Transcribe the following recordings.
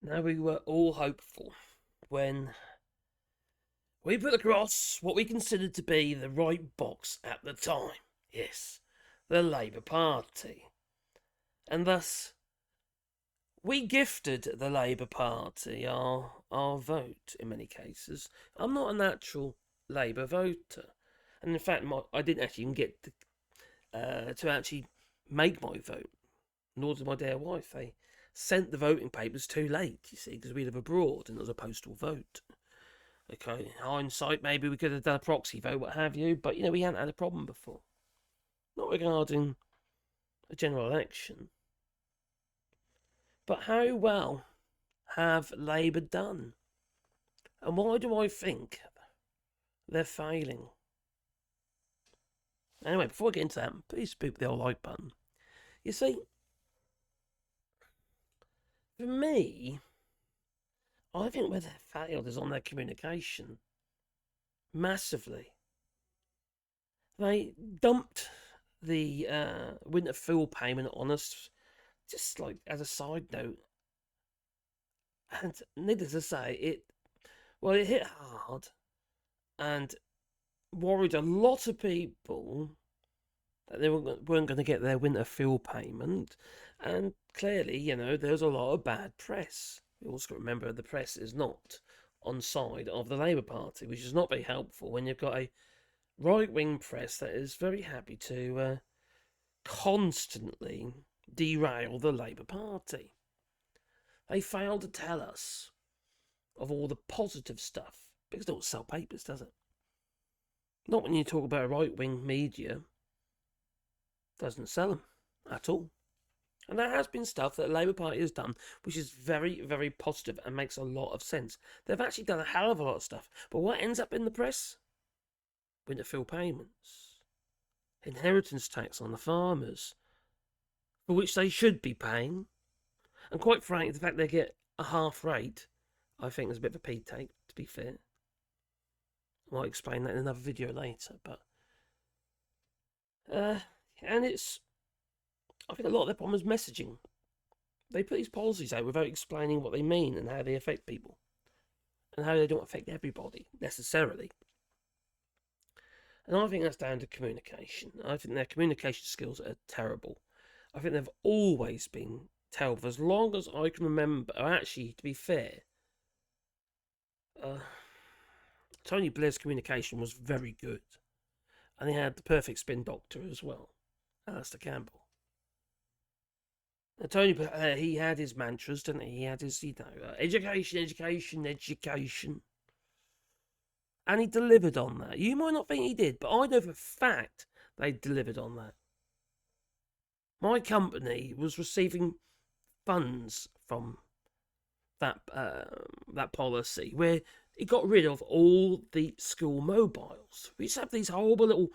Now, we were all hopeful when we put across what we considered to be the right box at the time. Yes, the Labour Party. And thus, we gifted the Labour Party our vote in many cases. I'm not a natural Labour voter. And in fact, I didn't actually even get to actually make my vote, nor did my dear wife. They sent the voting papers too late, you see, because we live abroad and it was a postal vote. Okay, in hindsight, maybe we could have done a proxy vote, what have you, but we hadn't had a problem before. Not regarding a general election. But how well have Labour done? And why do I think they're failing? Anyway, before I get into that, please boot the old like button. You see, for me, I think where they've failed is on their communication. Massively. They dumped the winter fuel payment on us, just like as a side note. And needless to say, it hit hard and worried a lot of people that they weren't going to get their winter fuel payment. And clearly, there's a lot of bad press. We also got to remember the press is not on side of the Labour Party, which is not very helpful when you've got a right-wing press that is very happy to constantly derail the Labour Party. They fail to tell us of all the positive stuff, because it don't sell papers, does it? Not when you talk about right-wing media. Doesn't sell them at all. And there has been stuff that the Labour Party has done which is very, very positive and makes a lot of sense. They've actually done a hell of a lot of stuff. But what ends up in the press? Winter fuel payments. Inheritance tax on the farmers, for which they should be paying. And quite frankly, the fact they get a half rate, I think is a bit of a pee take, to be fair. I might explain that in another video later, but and I think a lot of their problem is messaging. They put these policies out without explaining what they mean and how they affect people, and how they don't affect everybody necessarily. And I think that's down to communication. I think their communication skills are terrible. I think they've always been terrible as long as I can remember. Actually, to be fair, Tony Blair's communication was very good. And he had the perfect spin doctor as well, Alistair Campbell. Now, Tony, he had his mantras, didn't he? He had his, education, education, education. And he delivered on that. You might not think he did, but I know for a fact they delivered on that. My company was receiving funds from that policy where it got rid of all the school mobiles. We used to have these horrible little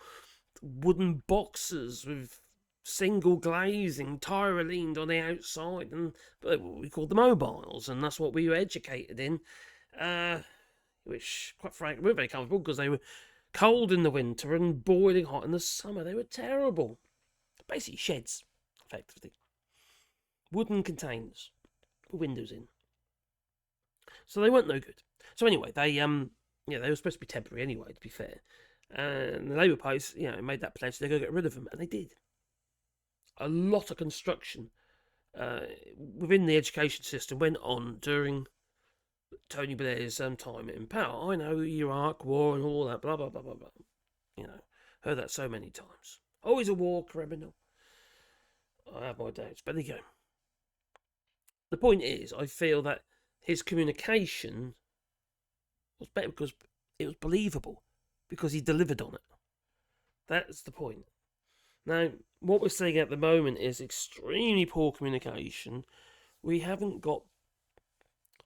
wooden boxes with single glazing, tyroleaned on the outside, and we called them mobiles, and that's what we were educated in. Which, quite frankly, weren't very comfortable because they were cold in the winter and boiling hot in the summer. They were terrible. Basically sheds, effectively. Wooden containers with windows in. So they weren't no good. So anyway, they were supposed to be temporary anyway, to be fair. And the Labour Party, made that pledge they're going to get rid of them, and they did. A lot of construction within the education system went on during Tony Blair's time in power. I know Iraq war and all that, blah blah blah blah blah. Heard that so many times. Always a war criminal. I have my doubts, but there you go. The point is, I feel that his communication was better because it was believable, because he delivered on it. That's the point. Now, what we're seeing at the moment is extremely poor communication. We haven't got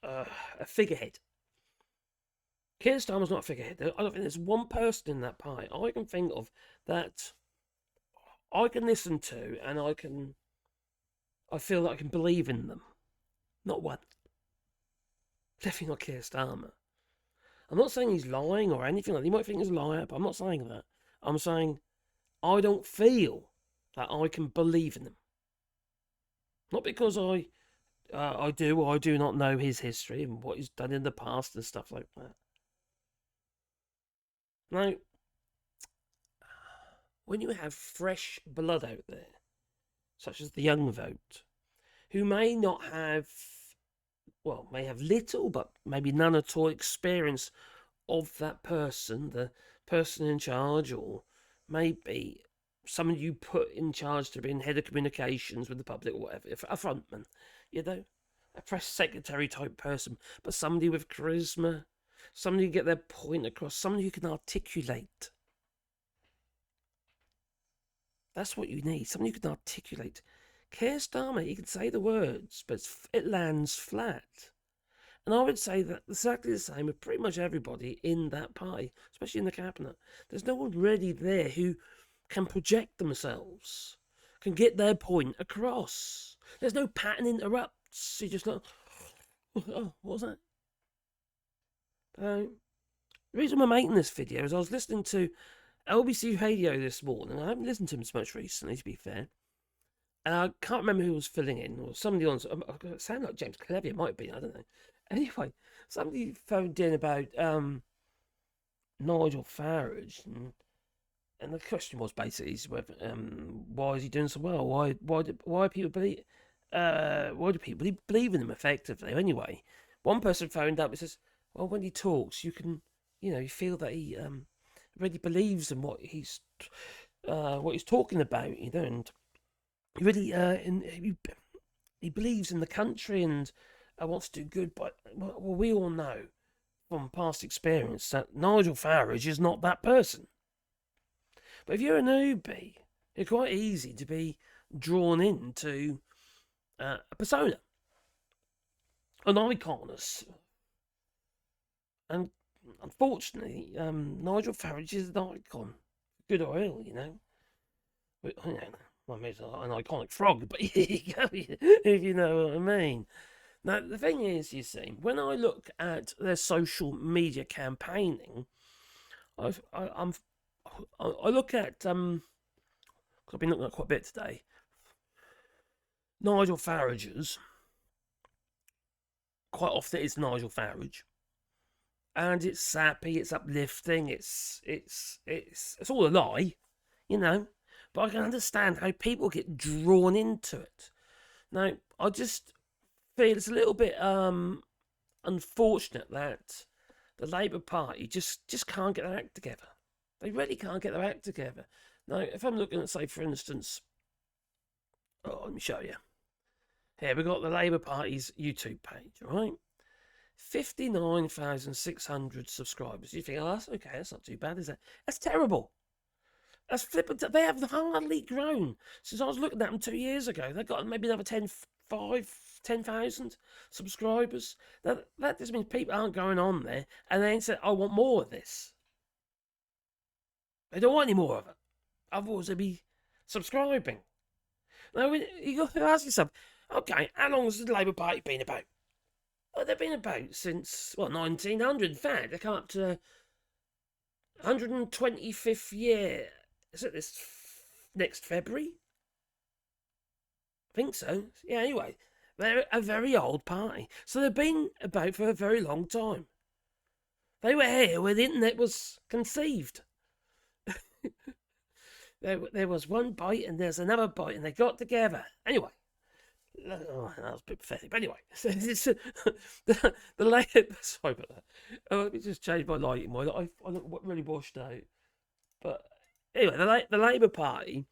a figurehead. Keir Starmer's not a figurehead. I don't think there's one person in that party I can think of that I can listen to and I feel that I can believe in them. Not one. Definitely not Keir Starmer. I'm not saying he's lying or anything like that. You might think he's a liar, but I'm not saying that. I'm saying I don't feel that I can believe in them. Not because I I do not know his history and what he's done in the past and stuff like that. Now, when you have fresh blood out there, such as the young vote, who may not have, well, may have little, but maybe none at all experience of that person, the person in charge, or maybe someone you put in charge to be in head of communications with the public or whatever, a frontman, a press secretary type person, but somebody with charisma, somebody who get their point across, somebody who can articulate. That's what you need, somebody who can articulate. Keir Starmer, he can say the words, but it lands flat. And I would say that exactly the same with pretty much everybody in that party, especially in the cabinet. There's no one really there who can project themselves, can get their point across. There's no pattern interrupts. You just go, oh, what was that? The reason we're making this video is I was listening to LBC Radio this morning. I haven't listened to him so much recently, to be fair. And I can't remember who was filling in, or somebody on. It sounded like James Cleverly, it might be, I don't know. Anyway, somebody phoned in about Nigel Farage, and the question was basically whether, why is he doing so well? Why people believe? Why do people believe in him effectively? Anyway, one person phoned up and says, "Well, when he talks, you can, you feel that he really believes in what he's talking about, and he really he believes in the country and wants to do good." But well, we all know from past experience that Nigel Farage is not that person. But if you're a newbie, it's quite easy to be drawn into a persona, an iconus. And unfortunately, Nigel Farage is an icon. Good or ill, But, well, maybe it's an iconic frog, but if you know what I mean. Now, the thing is, you see, when I look at their social media campaigning, I look at, I've been looking at quite a bit today, Nigel Farage's, quite often it's Nigel Farage, and it's sappy, it's uplifting, it's all a lie, but I can understand how people get drawn into it. Now, I just feel it's a little bit unfortunate that the Labour Party just can't get their act together. They really can't get their act together. Now, if I'm looking at, say, for instance, let me show you. Here, we've got the Labour Party's YouTube page, all right? 59,600 subscribers. You think, oh, that's okay, that's not too bad, is it? That's terrible. That's flippant. They have hardly grown since I was looking at them 2 years ago. They've got maybe another 10,000 subscribers. That just means people aren't going on there and they ain't saying, I want more of this. They don't want any more of it. Otherwise, they'd be subscribing. Now, you got to ask yourself, okay, how long has the Labour Party been about? Well, they've been about since, 1900. In fact, they come up to 125th year. Is it this next February? I think so. Yeah, anyway, they're a very old party. So they've been about for a very long time. They were here when the internet was conceived. There was one bite and there's another bite and they got together. Anyway. Oh, that was a bit pathetic. But anyway, the Labour. Sorry about that. Let me just change my lighting. I look really washed out. But anyway, the Labour Party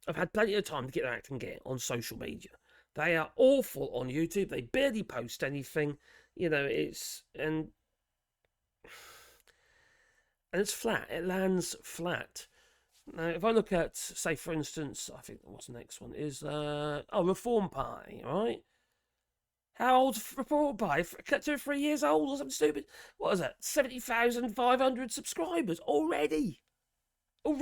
have had plenty of time to get their act and get on social media. They are awful on YouTube. They barely post anything. It's flat. It lands flat. Now, if I look at, say, for instance, I think what's the next one is Reform Party, right? How old's Reform Party? 2 or 3 years old or something stupid? What is that? 70,500 subscribers already. Oh,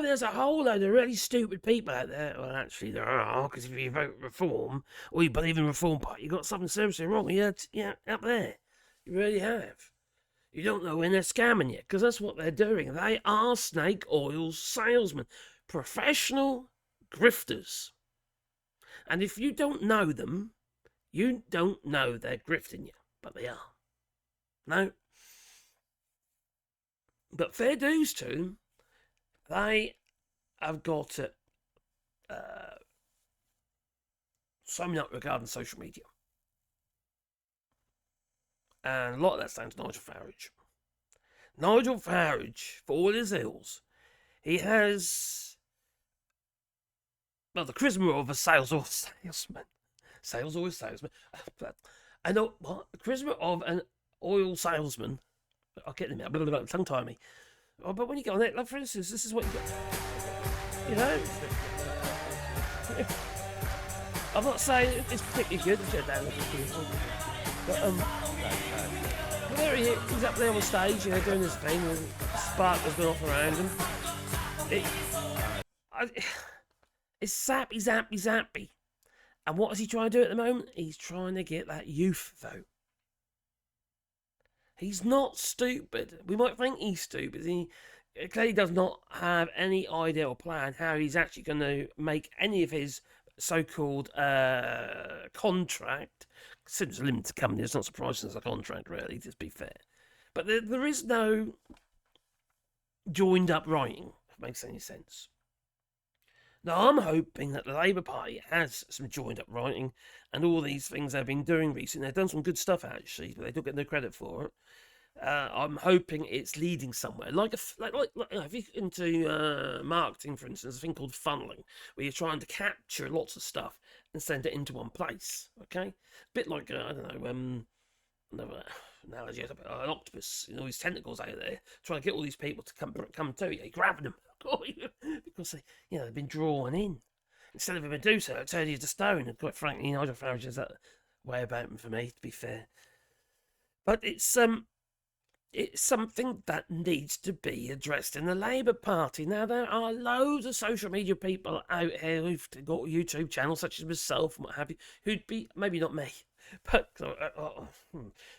there's a whole load of really stupid people out there. Well, actually, there are, because if you vote Reform or you believe in Reform Party, you've got something seriously wrong. Yeah, up there. You really have. You don't know when they're scamming you, because that's what they're doing. They are snake oil salesmen. Professional grifters. And if you don't know them, you don't know they're grifting you, but they are. No. But fair dues to them, they have got it summing up regarding social media. And a lot of that's down to Nigel Farage. Nigel Farage, for all his ills, he has, well, the charisma of a salesman. Salesman. I know what? The charisma of an oil salesman. I'll get them out. Tongue tie me. Oh, but when you go on it, like for instance, this is what you got. You know? I'm not saying it's particularly good. But there he is. He's up there on stage, you know, doing his thing, and the spark has gone off around him. It's zappy. And what is he trying to do at the moment? He's trying to get that youth vote. He's not stupid. We might think he's stupid. He clearly does not have any idea or plan how he's actually going to make any of his so-called contract. Since a limited company, it's not surprising it's a contract, really, to be fair. But there is no joined-up writing, if it makes any sense. Now, I'm hoping that the Labour Party has some joined-up writing and all these things they've been doing recently. They've done some good stuff, actually, but they don't get no credit for it. I'm hoping it's leading somewhere. Like if you're into marketing, for instance, a thing called funneling, where you're trying to capture lots of stuff and send it into one place. Okay, a bit like I don't know, another analogy, an octopus, you know, these tentacles out there, trying to get all these people to come to you, grabbing them because they've been drawn in. Instead of a Medusa, it turns you to stone. And quite frankly, Nigel Farage has that way about him for me, to be fair. But it's something that needs to be addressed in the Labour Party. Now, there are loads of social media people out here who've got YouTube channels, such as myself and what have you, who'd be, maybe not me, but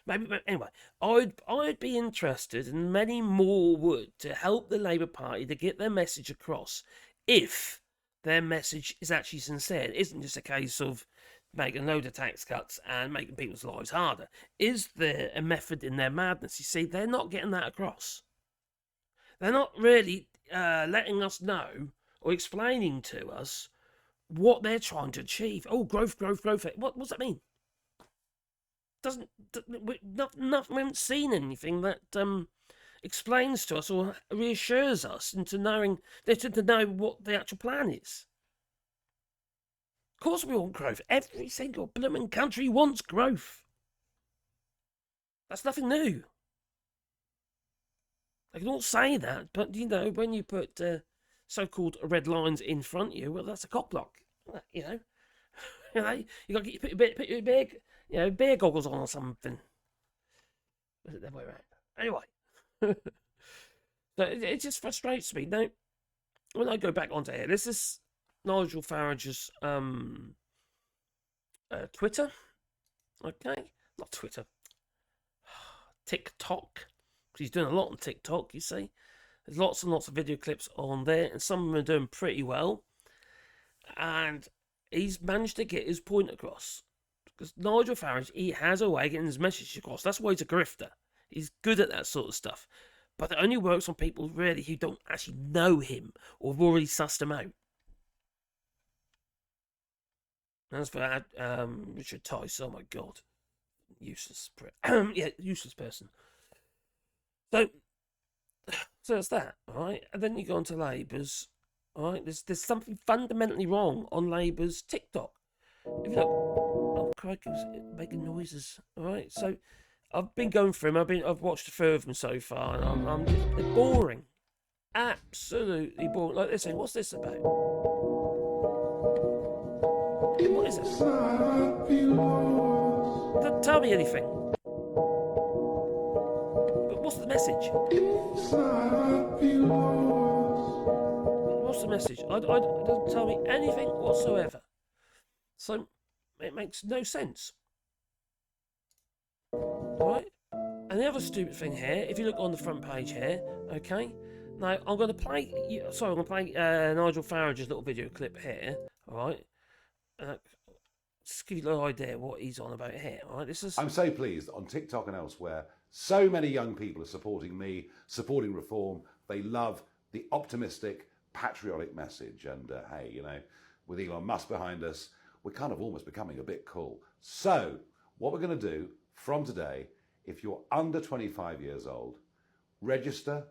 maybe anyway, I'd be interested, and many more would, to help the Labour Party to get their message across if their message is actually sincere. It isn't just a case of making a load of tax cuts and making people's lives harder. Is there a method in their madness? You see, they're not getting that across. They're not really letting us know or explaining to us what they're trying to achieve. Oh, growth. What does that mean? We haven't seen anything that explains to us or reassures us into knowing to know what the actual plan is. Of course we want growth. Every single blooming country wants growth. That's nothing new. They can all say that, but, you know, when you put so-called red lines in front of you, well, that's a cock block. You know? You got to put your bear goggles on or something. Was it the way around? Anyway. So it just frustrates me. Now, when I go back onto here, this is Nigel Farage's Twitter. Okay, not Twitter. TikTok. Because he's doing a lot on TikTok, you see. There's lots and lots of video clips on there, and some of them are doing pretty well. And he's managed to get his point across. Because Nigel Farage, he has a way of getting his message across. That's why he's a grifter. He's good at that sort of stuff. But it only works on people, really, who don't actually know him or have already sussed him out. As for that, Richard Tice, oh my god. Useless useless person. So that's that, alright? And then you go on to Labour's, alright? There's something fundamentally wrong on Labour's TikTok. If you look, oh crikey, it's making noises, alright? So I've been going through them, I've watched a few of them so far, and they're boring. Absolutely boring. Like they're saying, what's this about? What is it? Don't tell me anything. But what's the message? What's the message? It doesn't tell me anything whatsoever. So it makes no sense. Alright? And the other stupid thing here, if you look on the front page here, okay? Now I'm going to play Nigel Farage's little video clip here. Alright? no idea what he's on about here. Right? This is. I'm so pleased on TikTok and elsewhere. So many young people are supporting me, supporting reform. They love the optimistic, patriotic message. And hey, you know, with Elon Musk behind us, we're kind of almost becoming a bit cool. So what we're going to do from today, if you're under 25 years old, register,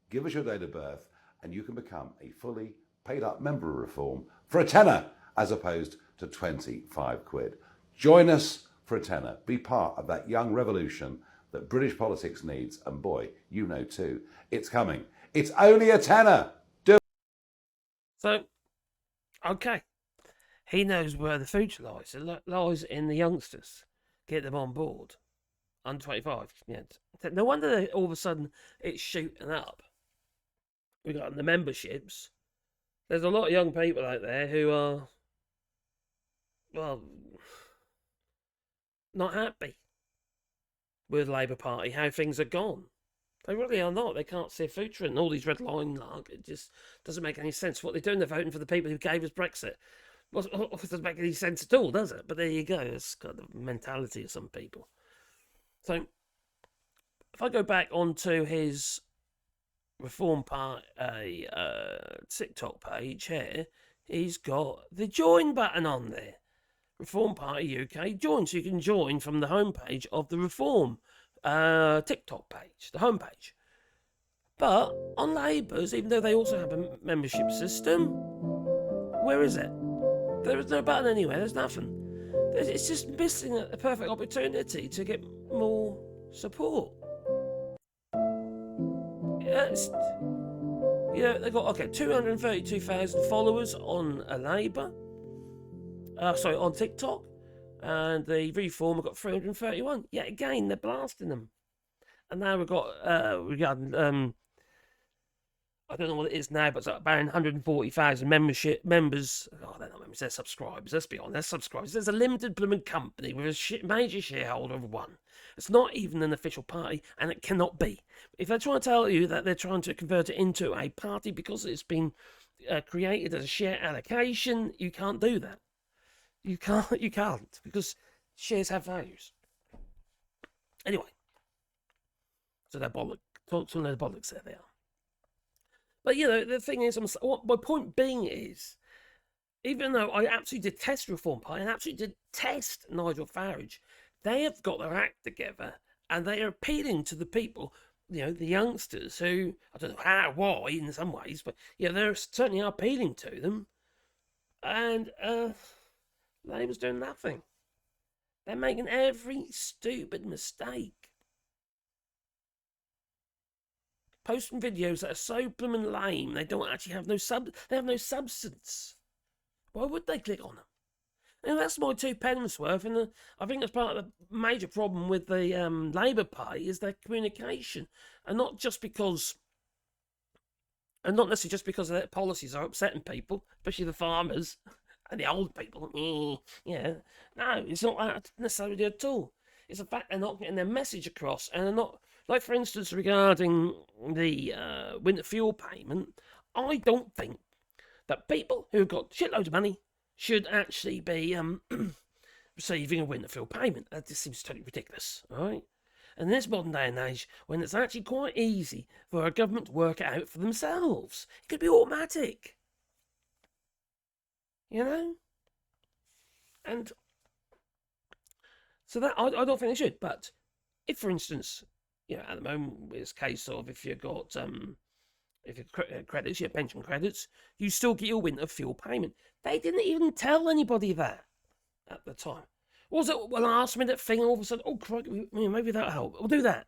give us your date of birth, and you can become a fully paid up member of Reform for a tenner as opposed to 25 quid. Join us for a tenner. Be part of that young revolution that British politics needs. And boy, you know too, it's coming. It's only a tenner. Do it. So, okay. He knows where the future lies. It lies in the youngsters. Get them on board. Under 25. Yeah. No wonder all of a sudden it's shooting up. We got the memberships. There's a lot of young people out there who are, well, not happy with the Labour Party, how things are gone. They really are not. They can't see a future in all these red line luck. It just doesn't make any sense. What they're doing, they're voting for the people who gave us Brexit. Well, it doesn't make any sense at all, does it? But there you go. It's kind of the mentality of some people. So, if I go back onto his Reform Party TikTok page here, he's got the join button on there. Reform Party UK join. So you can join from the homepage of the Reform TikTok page, the homepage. But on Labour's, even though they also have a membership system, where is it? There is no button anywhere. There's nothing. It's just missing a perfect opportunity to get more support. They've got 232,000 followers on Labour. On TikTok, and the Reform have got 331. Yet again, they're blasting them. And now we've got regarding I don't know what it is now, but it's about 140,000 members. Oh, they're not members, they're subscribers. Let's be honest, they're subscribers. There's a limited blooming company with a major shareholder of one. It's not even an official party, and it cannot be. If they're trying to tell you that they're trying to convert it into a party because it's been created as a share allocation, you can't do that. You can't, because shares have values. Anyway, so they're bollocks. They're bollocks there they are. But, the thing is, my point being is, even though I absolutely detest Reform Party and absolutely detest Nigel Farage, they have got their act together and they are appealing to the people, the youngsters who, I don't know how, why in some ways, but they're certainly appealing to them. And Labour's doing nothing. They're making every stupid mistake. Posting videos that are so blooming lame, they don't actually have they have no substance. Why would they click on them? And that's my 2 pence worth, and I think that's part of the major problem with the Labour Party is their communication, and not necessarily just because their policies are upsetting people, especially the farmers and the old people. No, it's not that necessarily at all. It's the fact they're not getting their message across, and they're not. Like, for instance, regarding the winter fuel payment, I don't think that people who've got shitloads of money should actually be receiving a winter fuel payment. That just seems totally ridiculous, all right? And in this modern day and age, when it's actually quite easy for a government to work it out for themselves, it could be automatic. And so that I don't think they should. But if, for instance, at the moment, it's a case of if you've got credits, your pension credits, you still get your winter fuel payment. They didn't even tell anybody that at the time. Was it a last minute thing? All of a sudden, maybe that'll help. We'll do that.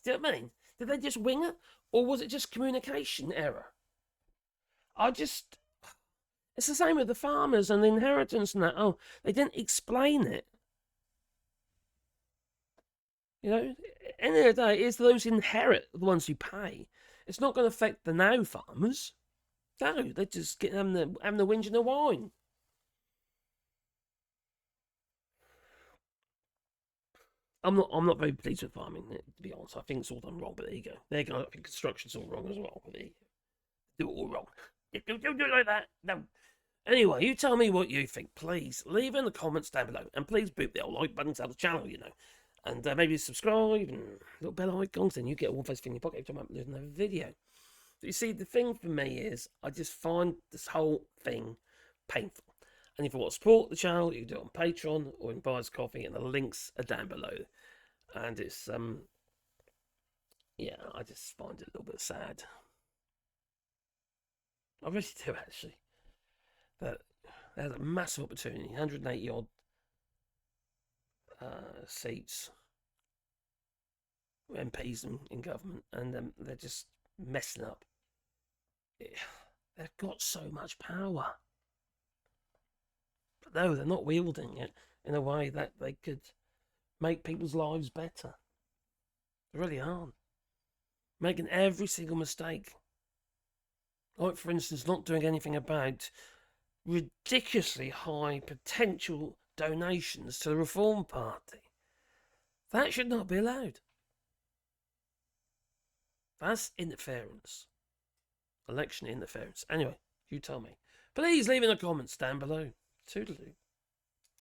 See what I mean? Did they just wing it, or was it just communication error? It's the same with the farmers and the inheritance and that. Oh, they didn't explain it. End of the day, it's those who inherit the ones who pay. It's not going to affect the now farmers. No, they just get having the whinge and the whine. I'm not very pleased with farming, to be honest. I think it's all done wrong, but there you go. I think construction's all wrong as well, but there you go. Do it all wrong. Don't do it like that. No. Anyway, you tell me what you think. Please leave in the comments down below. And please boot the old like button to the channel, you know. And maybe subscribe and little bell icons, then you get all those things in your pocket every time I upload another video. But you see, the thing for me is, I just find this whole thing painful. And if you want to support the channel, you can do it on Patreon or in Buyer's Coffee, and the links are down below. And it's, yeah, I just find it a little bit sad. I really do, actually. That there's a massive opportunity, 180 odd seats, MPs in government, and they're just messing up. They've got so much power. But no, they're not wielding it in a way that they could make people's lives better. They really aren't. Making every single mistake. Like, for instance, not doing anything about ridiculously high potential donations to the Reform Party. That should not be allowed. That's interference. Election interference. Anyway, you tell me. Please leave in the comments down below. Toodaloo.